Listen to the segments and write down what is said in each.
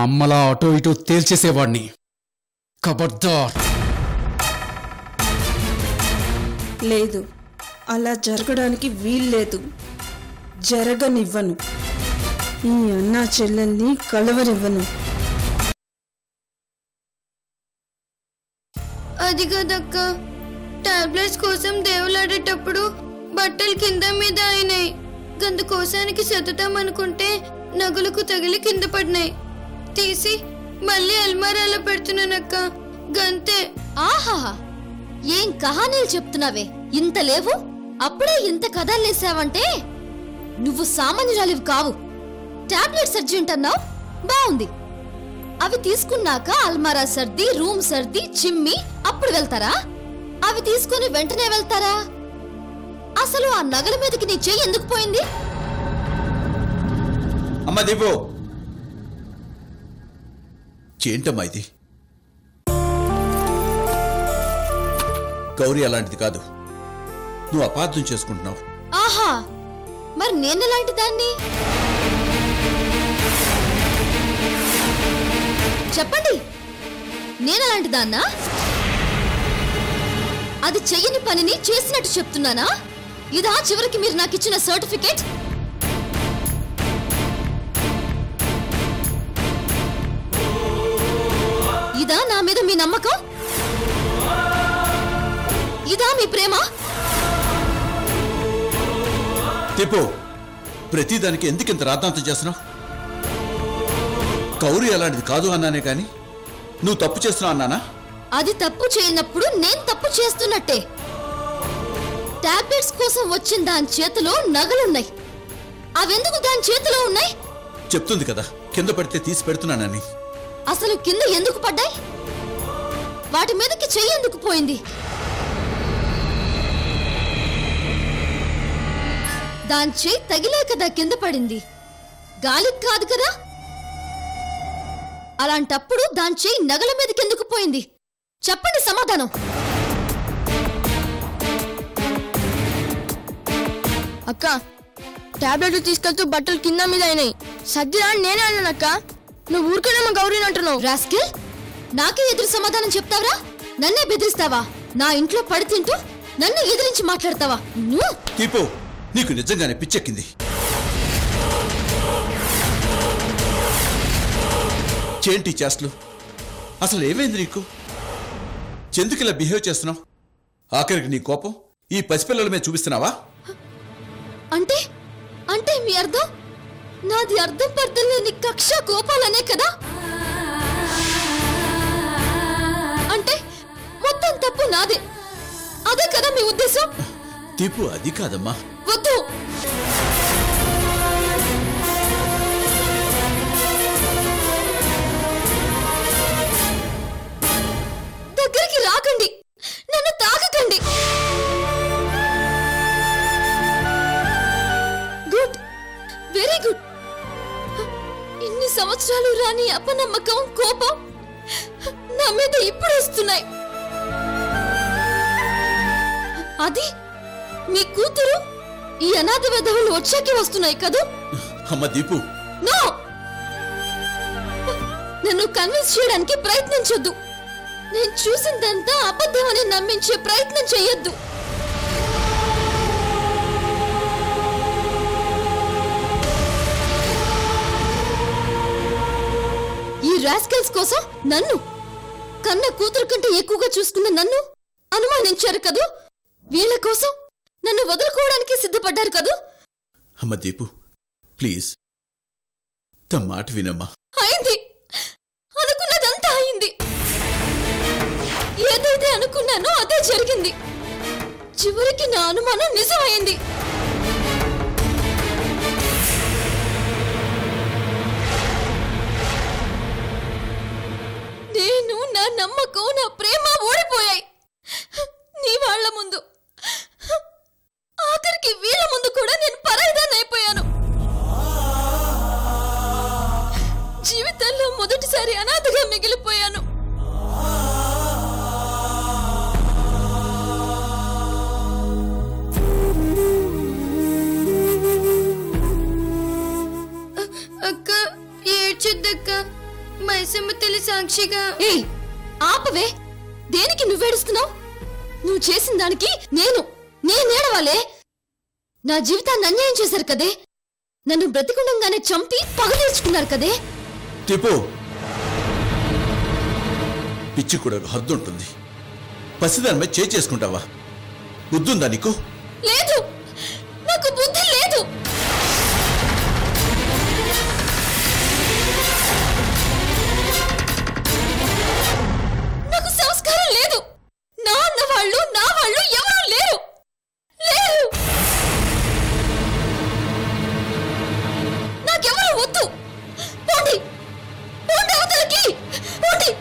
అమ్మలా అటో ఇటో తేల్చేసేవాణ్ణి. ఖబర్దార్. లేదు, అలా జరగడానికి వీల్లేదు. జరగనివ్వను. ఈ అన్నా చెల్లెల్ని కలవనివ్వను. అది కదక్క, టాబ్లెట్స్ కోసం దేవులాడేటప్పుడు బట్టలు కింద మీద అయినాయి. గందుకోసానికి సర్దుతామనుకుంటే నగలకు తగిలి కింద పడినాయి. తీసి మళ్ళీ అల్మారాలో పెడుతున్నానక్క, గంతే. ఆహా, ఏం కహానీలు చెప్తున్నావే, ఇంత లేవు అప్పుడే ఇంత కథలేసావంటే నువ్వు సామాన్యురాలివి కావు. టాబ్లెట్ సర్జీ ఉంటున్నావు, బాగుంది. అవి తీసుకున్నాక అల్మారా సర్ది, రూమ్ సర్ది, చిమ్మి అప్పుడు వెళ్తారా? అవి తీసుకుని వెంటనే వెళ్తారా? అసలు ఆ నగల మీదకి నీ చెయ్యి ఎందుకు పోయింది? అమ్మా దీపు, ఏంటమ్మా ఇది? గౌరీ అలాంటిది కాదు, నువ్వు అపార్థం చేసుకుంటున్నావు. ఆహా, మరి నేనెలాంటి దాన్ని? చెప్పండి, నేనలాంటి దాన్నా? అది చెయ్యని పనిని చేసినట్టు చెప్తున్నానా? ఇదా చివరికి మీరు నాకు ఇచ్చిన సర్టిఫికేట్? ఇదా నా మీద మీ నమ్మకం? ఇదా మీ ప్రేమ? దీపు, ప్రతిదానికి ఎందుకింత రాద్ధాంతం చేస్తున్నావు? గౌరీ అలాంటిది కాదు అన్నానే కాని నువ్వు తప్పు చేస్తున్నావు అన్నానా? అది తప్పు చేయనప్పుడు నేను తప్పు చేస్తున్నట్టే. టాబ్లెట్స్ కోసం వచ్చిన దాని చేతిలో నగలున్నాయి. అవెందుకు దాని చేతిలో ఉన్నాయి? చెప్తుంది కదా, కింద పడితే తీసి పెడుతున్నానని. అసలు కింద ఎందుకు పడ్డాయి? వాటి మీదకి చెయ్యి ఎందుకు పోయింది? దాని చెయ్యి తగిలే కదా కింద పడింది, గాలికి కాదు కదా. అలాంటప్పుడు దాని చెయ్యి నగల మీదకి ఎందుకు పోయింది? చెప్పండి సమాధానం. అక్క, టాబ్లెట్లు తీసుకెళ్తూ బట్టలు కింద మీద అయినాయి. సర్దిరా నేనే అన్నానక్క, నువ్వు ఊరికేనేమో గౌరీని అంటున్నావు. రాస్కిల్, నాకే ఎదురు సమాధానం చెప్తావరా? నన్నే బెదిరిస్తావా? నా ఇంట్లో పడి తింటూ నన్ను ఎదిరించి మాట్లాడతావా? నువ్వు దీపు, నీకు నిజంగానే పిచ్చెక్కింది. చేంటి చేస్తలు? అసలు ఏమైంది నీకు? ఎందుకు ఇలా బిహేవ్ చేస్తున్నావు? ఆఖరికి నీ కోపం ఈ పసిపిల్లల మీద చూపిస్తున్నావా? అంటే అంటే మీ అర్థం నాది అర్థం పర్థం లేని కక్ష కోపాలనే కదా? అంటే మొత్తం తప్పు నాదే, అదే కదా మీ ఉద్దేశం? దీపు, అది కాదమ్మా. వద్దు, దగ్గరికి రాకండి, నన్ను తాకకండి. Good, very good. ఇన్ని సంవత్సరాలు రాని అపనమ్మకం, కోపం నా మీద ఇప్పుడు వస్తున్నాయి. అది మీ కూతురు ఈ అనాథ వెధవులు వచ్చాకే వస్తున్నాయి కదూ? అమ్మ దీపు, నో, నన్ను కన్విన్స్ చేయడానికి ప్రయత్నించొద్దు. నేను చూసిందంతా అబద్ధమని నమ్మించే ప్రయత్నం చెయ్యొద్దు. ఈ రాస్కెల్స్ కోసం నన్ను, కన్న కూతురు కంటే ఎక్కువగా చూసుకున్న నన్ను అనుమానించారు కదూ? వీళ్ళ కోసం నన్ను వదులుకోవడానికి సిద్ధపడ్డారు కదూ? అమ్మ దీపు, ప్లీజ్ తమ మాట వినమ్మా. అయింది, అనుకున్నదంతా అయింది. ఏదైతే అనుకున్నానో అదే జరిగింది. చివరికి నా అనుమానం నిజమైంది. నేను, నా నమ్మకం, నా ప్రేమ ఓడిపోయాయి నీ వాళ్ళ ముందు. ఆఖరికి వీళ్ళ ముందు కూడా నేను పరాయిదాన్ని అయిపోయాను. జీవితంలో మొదటిసారి అనాథగా మిగిలిపోయాను. అక్క, ఏడ్చొద్దక్క, మైసమ్మ తల్లి సాక్షిగా. ఏయ్ ఆపవే, దేనికి నువ్వేడుస్తున్నావు? నువ్వు చేసిన దానికి నేనేడవాలే? నా జీవితాన్ని అన్యాయం చేశారు కదే, నన్ను బ్రతికుండంగానే చంపి పగ తీర్చుకున్నారు కదే. టిపు, పిచ్చి కూడా హద్దుంటుంది. పసిదాని మీద చేసుకుంటావా? బుద్ధుందా నీకు? లేదు, నాకు బుద్ధి లేదు. నాకు సంస్కారం లేదు. నా వాళ్ళు ఎవరూ లేరు. నాకెవరు వద్దు. పోండి అవతలకి, పోండి.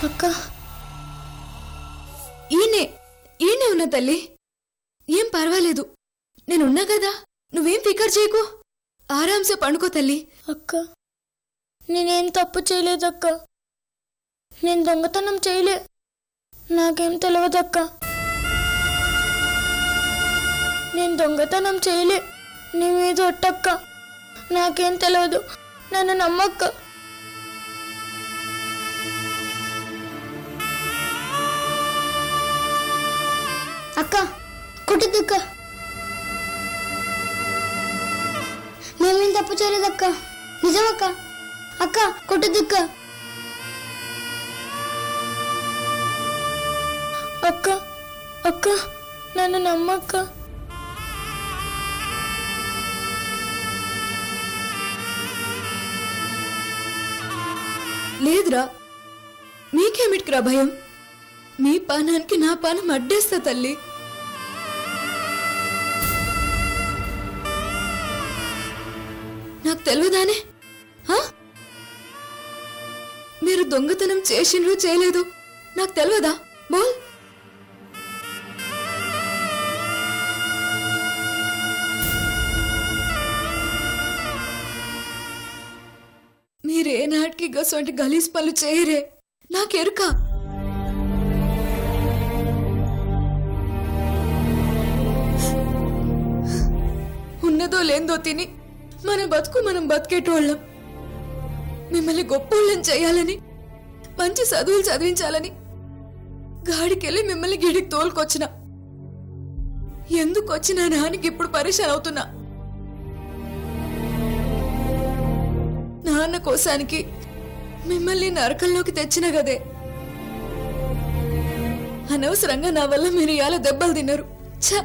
అక్క ఈయనే ఉన్నా తల్లి. ఏం పర్వాలేదు, నేనున్నా కదా, నువ్వేం ఫికర్ చేయకు. ఆరాంసే పండుకో తల్లి. అక్క, నేనేం తప్పు చేయలేదక్క. నేను దొంగతనం చేయలే. నాకేం తెలియదక్క. నేను దొంగతనం చేయలే. నీ మీద ఒట్టక్క. నాకేం తెలియదు. నన్ను నమ్మక్క. అక్క కొట్టద్దక్క. మేమేం తప్పు చేయలేదక్క. నిజమక్క. అక్క కొట్టద్దక్క. అక్క అక్క నన్ను నమ్మక్క. లేదురా, మీకేమిటికిరా భయం? మీ పానానికి నా పానం అడ్డేస్తా తల్లి. నాకు తెలియదానే? మీరు దొంగతనం చేసిండ్రు చేయలేదు నాకు తెలియదా? బోల్. మీరే నాటికి గసంటి గలీజ్ పనులు చేయరే, నాకెరుక. ఉన్నదో లేందో తిని మన బతుకు మనం బతికేటోళ్ళం. మిమ్మల్ని గొప్పోళ్ళని చేయాలని, మంచి చదువులు చదివించాలని గాడికెళ్ళి మిమ్మల్ని గిడికి తోలుకొచ్చిన. ఎందుకు వచ్చినా నాన్నకి ఇప్పుడు పరేషాన్ అవుతున్నా. నాన్న కోసానికి మిమ్మల్ని నరకంలోకి తెచ్చిన గదే. అనవసరంగా నా వల్ల మీరు ఇవాళ దెబ్బలు తిన్నారు. ఛ!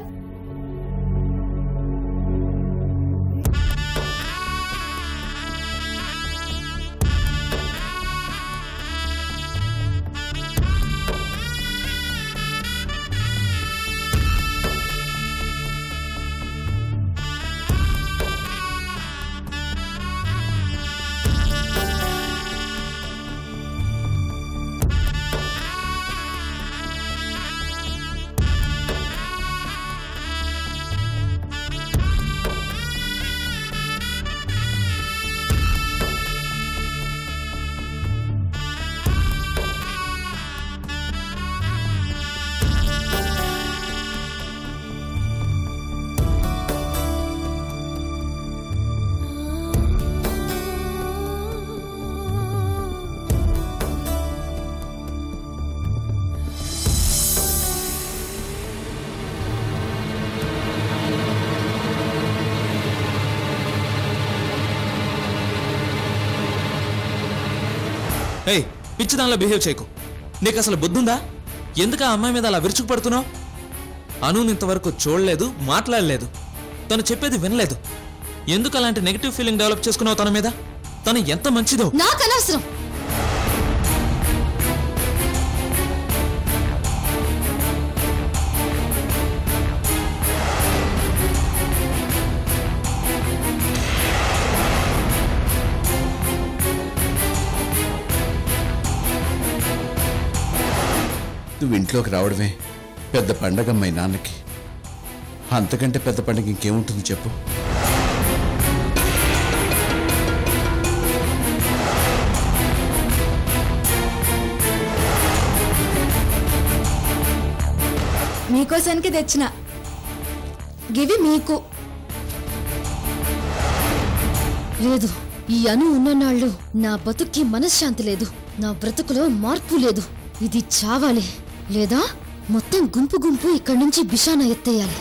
ఏయ్, పిచ్చిదానిలో బిహేవ్ చేయకు. నీకు అసలు బుద్ధుందా? ఎందుకు ఆ అమ్మాయి మీద అలా విరుచుకుపడుతున్నావు? అను ఇంతవరకు చూడలేదు, మాట్లాడలేదు, తను చెప్పేది వినలేదు. ఎందుకు అలాంటి నెగిటివ్ ఫీలింగ్ డెవలప్ చేసుకున్నావు తన మీద? తను ఎంత మంచిదో. నాకు అనవసరం. నువ్వు ఇంట్లోకి రావడమే పెద్ద పండగ మా నాన్నకి. అంతకంటే పెద్ద పండగ ఇంకేముంటుంది చెప్పు? మీకోసానికి తెచ్చిన గివి మీకు. లేదు, ఈ అను ఉన్ననాళ్ళు నా బతుక్కి మనశ్శాంతి లేదు, నా బ్రతుకులో మార్పు లేదు. ఇది చావాలి, లేదా మొత్తం గుంపు గుంపు ఇక్కడి నుంచి బిషాన ఎత్తేయాలి.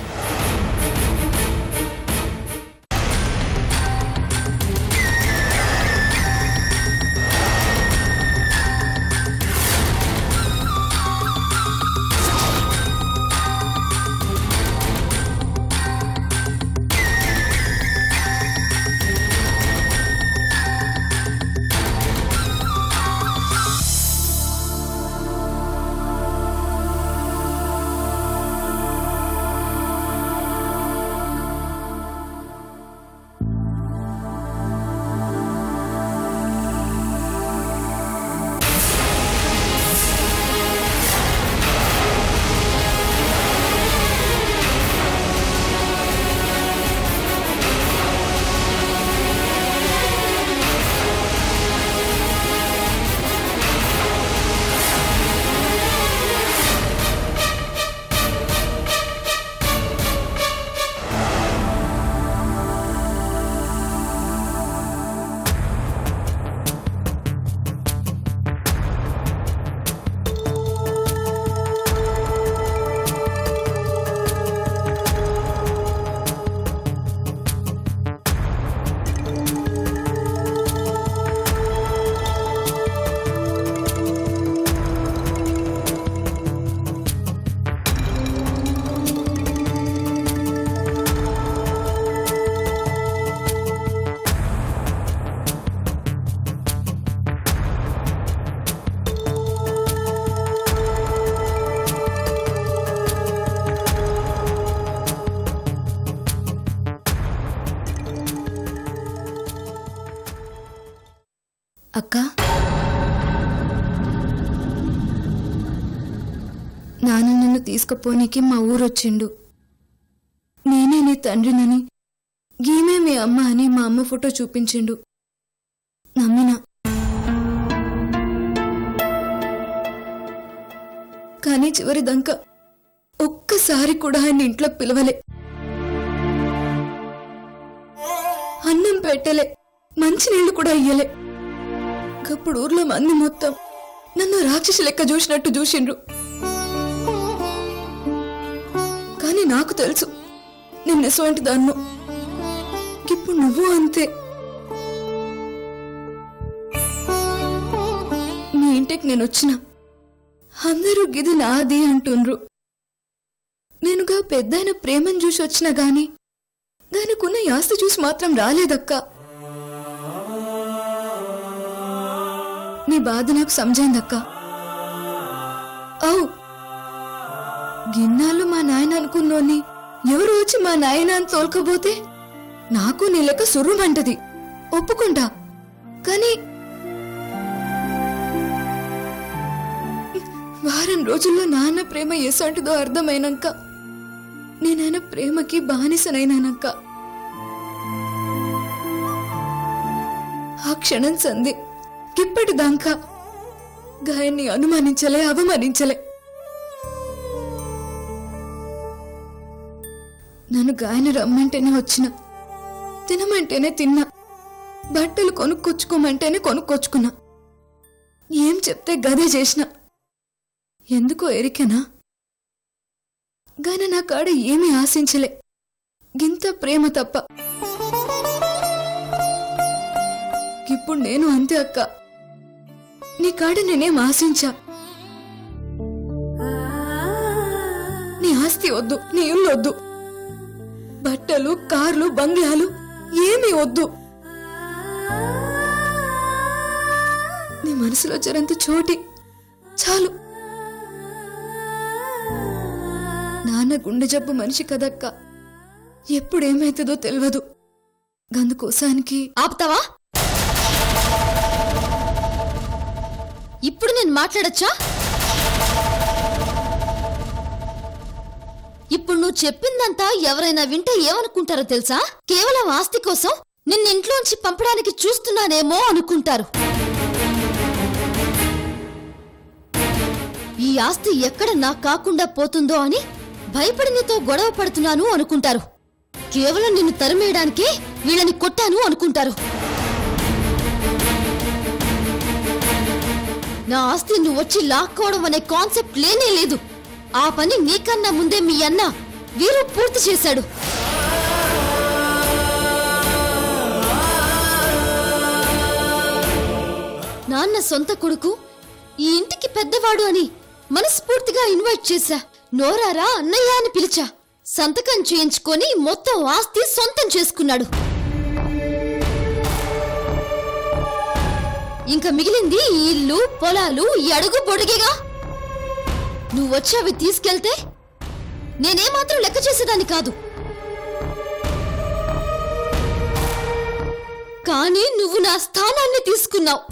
అక్క, నాన్న నన్ను తీసుకుపోనీకి మా ఊరొచ్చిండు. నేనే నీ తండ్రినని, గీమే మీ అమ్మ అని మా అమ్మ ఫోటో చూపించిండు. నమ్మినా. కానీ చివరి దంక ఒక్కసారి కూడా ఆయన ఇంట్లో పిలవలే, అన్నం పెట్టలే, మంచినీళ్లు కూడా ఇయ్యలే. అప్పుడు ఊర్లో మంది మొత్తం నన్ను రాక్షసి లెక్క చూసినట్టు చూసిండ్రు. కానీ నాకు తెలుసు నేను ఎటువంటి దాన్నో. ఇప్పుడు నువ్వు అంతే. మీ ఇంటికి నేను వచ్చిన అందరూ గిది నాది అంటుండ్రు. నేనుగా పెద్దయిన ప్రేమను చూసి వచ్చినా గాని దానికున్న ఆస్తి చూసి మాత్రం రాలేదక్క. నీ బాధ నాకు సమజైందక్క. అవు, గిన్నాళ్ళు మా నాయన అనుకున్నోని ఎవరు వచ్చి మా నాయన అని తోలుకపోతే నాకు నీ లెక్క సుర్రుమంటది, ఒప్పుకుంటా. కానీ వారం రోజుల్లో నాన్న ప్రేమ ఎసంటిదో అర్థమైనాక నేనైనా ప్రేమకి బానిసనైనానక్క. ఆ క్షణం సంది ఇప్పటిదాకా గాయన్ని అనుమానించలే, అవమానించలే. నన్ను గాయన రమ్మంటేనే వచ్చిన, తినమంటేనే తిన్నా, బట్టలు కొనుక్కొచ్చుకోమంటేనే కొనుక్కొచ్చుకున్నా. ఏం చెప్తే గదే చేసిన. ఎందుకో ఎరికెనా గాయన నా కాడ ఏమీ ఆశించలే, గింత ప్రేమ తప్ప. ఇప్పుడు నేను అంతే అక్క. నీ కాడ నేనేం ఆశించా. నీ ఆస్తి వద్దు, నీ ఇల్లు వద్దు, బట్టలు, కార్లు, బంగ్లాలు ఏమీ వద్దు. నీ మనసులో జరంత చోటి చాలు. నాన్న గుండె జబ్బు మనిషి కదక్క, ఎప్పుడేమైతుందో తెలియదు. గందుకోసానికి ఆపుతావా? ఇప్పుడు నేను మాట్లాడచ్చా? ఇప్పుడు నువ్వు చెప్పిందంతా ఎవరైనా వింటే ఏమనుకుంటారో తెలుసా? కేవలం ఆస్తి కోసం నిన్ను ఇంట్లోంచి పంపడానికి చూస్తున్నానేమో అనుకుంటారు. ఈ ఆస్తి ఎక్కడ నాకు కాకుండా పోతుందో అని భయపడి నీతో గొడవ పడుతున్నాను అనుకుంటారు. కేవలం నిన్ను తరిమేయడానికే వీళ్ళని కొట్టాను అనుకుంటారు. నా ఆస్తి నువ్వు వచ్చి లాక్కోవడం అనే కాన్సెప్ట్ లేనే లేదు. ఆ పని నీకన్నా ముందే మీ అన్న వీరు పూర్తి చేశాడు. నాన్న సొంత కొడుకు, ఈ ఇంటికి పెద్దవాడు అని మనస్ఫూర్తిగా ఇన్వైట్ చేశా. నోరారా అన్నయ్య అని పిలిచా. సంతకం చేయించుకొని మొత్తం ఆస్తి సొంతం చేసుకున్నాడు. ఇంకా మిగిలింది ఈ ఇల్లు, పొలాలు, ఈ అడుగు పొడిగేగా. నువ్వొచ్చి అవి తీసుకెళ్తే నేనేమాత్రం లెక్క చేసేదాన్ని కాదు. కానీ నువ్వు నా స్థానాన్ని తీసుకున్నావు.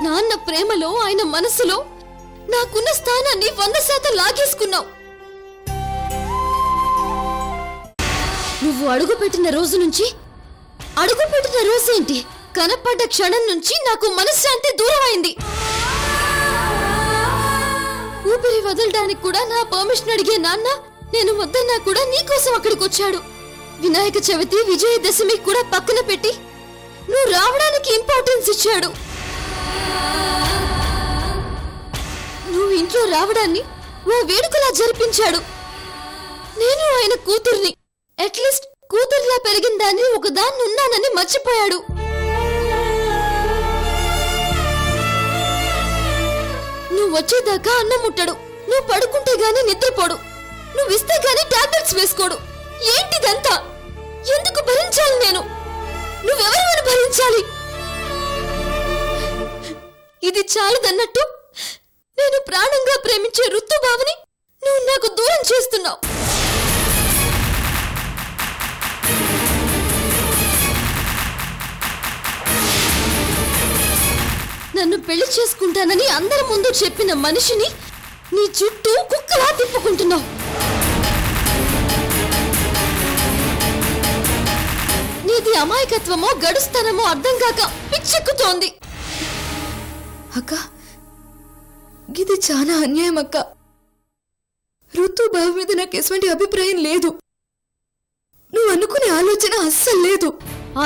నాన్న ప్రేమలో, ఆయన మనసులో నాకున్న స్థానాన్ని 100% లాగేసుకున్నావు. నువ్వు అడుగుపెట్టిన రోజు నుంచి, అడుగుపెట్టిన రోజేంటి, కనపడ్డ క్షణం నుంచి నాకు మనశ్శాంతి దూరమైంది. ఊపిరి వదలడానికి కూడా నా పర్మిషన్ అడిగే నాన్న నేను వద్దన్నా కూడా నీకోసం అక్కడికి వచ్చాడు. వినాయక చవితి, విజయదశమి కూడా పక్కన పెట్టి నువ్వు రావడానికి ఇంపార్టెన్స్ ఇచ్చాడు. నువ్వు ఇంట్లో రావడాన్ని ఓ వేడుకలా జరిపించాడు. నేను ఆయన కూతుర్ని, అట్లీస్ట్ కూతుర్లా పెరిగిన దాన్ని ఒకదాన్ని ఉన్నానని మర్చిపోయాడు. నువ్వు వచ్చేదాకా అన్నం ముట్టడు, నువ్వు పడుకుంటే గాని నిద్రపోడు, నువ్వు ఇస్తే గాని టాబ్లెట్స్ వేసుకోడు. ఏంటిదంతా? ఎందుకు భరించాలి నేను? నువ్వెవరిని భరించాలి? ఇది చాలదన్నట్టు నేను ప్రాణంగా ప్రేమించే ఋతుబావని నువ్వు నాకు దూరం చేస్తున్నావు. నన్ను పెళ్లి చేసుకుంటానని అందరి ముందు చెప్పిన మనిషిని నీ చుట్టూ కుక్కలా తిప్పుకుంటున్నావు. నీది అమాయకత్వమో గడుస్తానమో అర్థం కాక పిచ్చెక్కుతోంది. అక్క, ఇది చాలా అన్యాయం అక్క. ఋతుబాబు మీద నాకు ఎటువంటి అభిప్రాయం లేదు. నువ్వు అనుకునే ఆలోచన అస్సలు లేదు.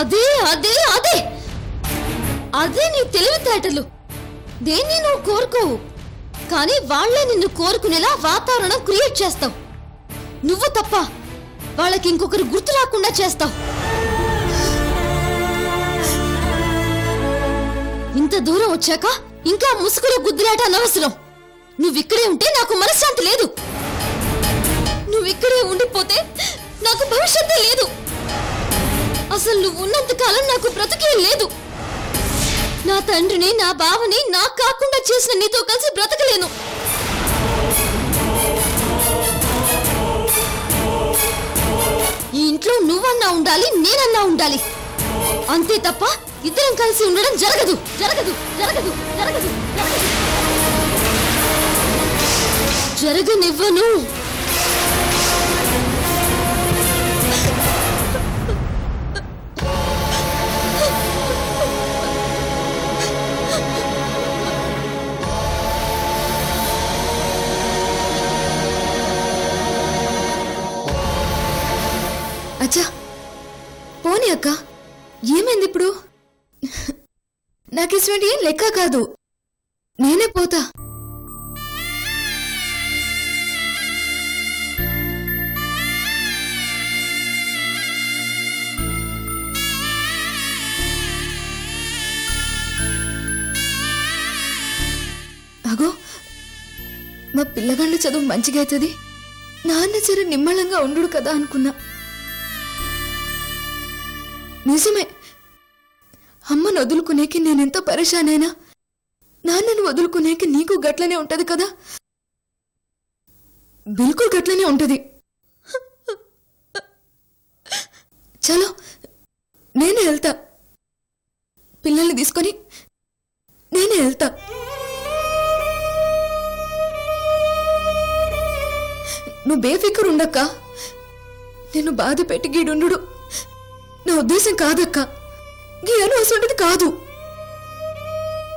అదే అదే అదే అదే నీ తెలివితేటలు. దేన్ని నువ్వు కోరుకోవు, కానీ వాళ్లే నిన్ను కోరుకునేలా వాతావరణం క్రియేట్ చేస్తావు. నువ్వు తప్ప వాళ్ళకి ఇంకొకరు గుర్తు రాకుండా చేస్తావు. ఇంత దూరం వచ్చాక ఇంకా ముసుగులో గుద్దులాట అనవసరం. నువ్విక్కడే ఉంటే నాకు మనశ్శాంతి లేదు. నువ్విక్కడే ఉండిపోతే నాకు భవిష్యత్తే లేదు. అసలు నువ్వు ఉన్నంత కాలం నాకు బ్రతికే లేదు. నా తండ్రిని, నా బావని నాకు కాకుండా చేసిన నీతో కలిసి బ్రతకలేను. ఈ ఇంట్లో నువ్వన్నా ఉండాలి, నేనన్నా ఉండాలి. అంతే తప్ప ఇద్దరం కలిసి ఉండడం జరగదు జరగదు జరగదు జరగదు జరగనివ్వను. అచ్చా పోనీ అక్క, ఏమైంది ఇప్పుడు? నాకు ఇటువంటి ఏం లెక్క కాదు, నేనే పోతా. మా పిల్లగాళ్ళ చదువు మంచిగా అవుతుంది, నాన్న జర నిమ్మళంగా ఉండు కదా అనుకున్నా. నిజమే, అమ్మను వదులుకునేకి నేనెంతో పరేషానైనా నాన్నను వదులుకునేకి నీకు గట్లనే ఉంటది కదా. బిల్కుల్ గట్లనే ఉంటది. చలో నేనే వెళ్తా, పిల్లల్ని తీసుకొని నేనే వెళ్తా. నువ్వు బేఫికర్ ఉండక్క. నేను బాధ పెట్టి గీడుండు నా ఉద్దేశం కాదక్క. గీ అనవసరంది కాదు.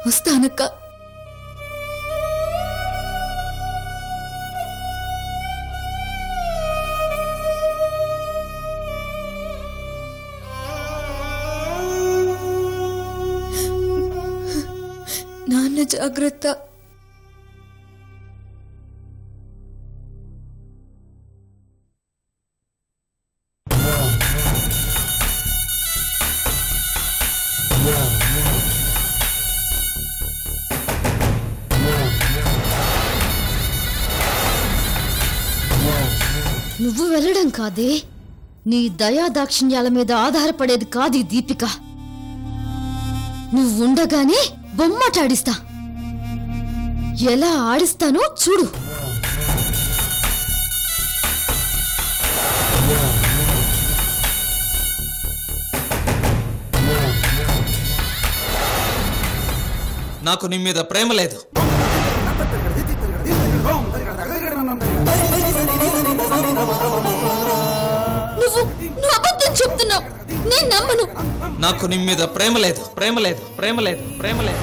వస్తానక్క. నాన్న జాగ్రత్త. నువ్వు వెళ్ళడం కాదే, నీ దయా దాక్షిణ్యాల మీద ఆధారపడేది కాదు ఈ దీపిక. నువ్వుండగానే బొమ్మట ఆడిస్తా. ఎలా ఆడిస్తానో చూడు. నాకు నీ మీద ప్రేమ లేదు. నువ్వు అబద్ధం చెప్తున్నావు, నేను నమ్మను. నాకు నీ మీద ప్రేమ లేదు, ప్రేమ లేదు, ప్రేమ లేదు, ప్రేమ లేదు.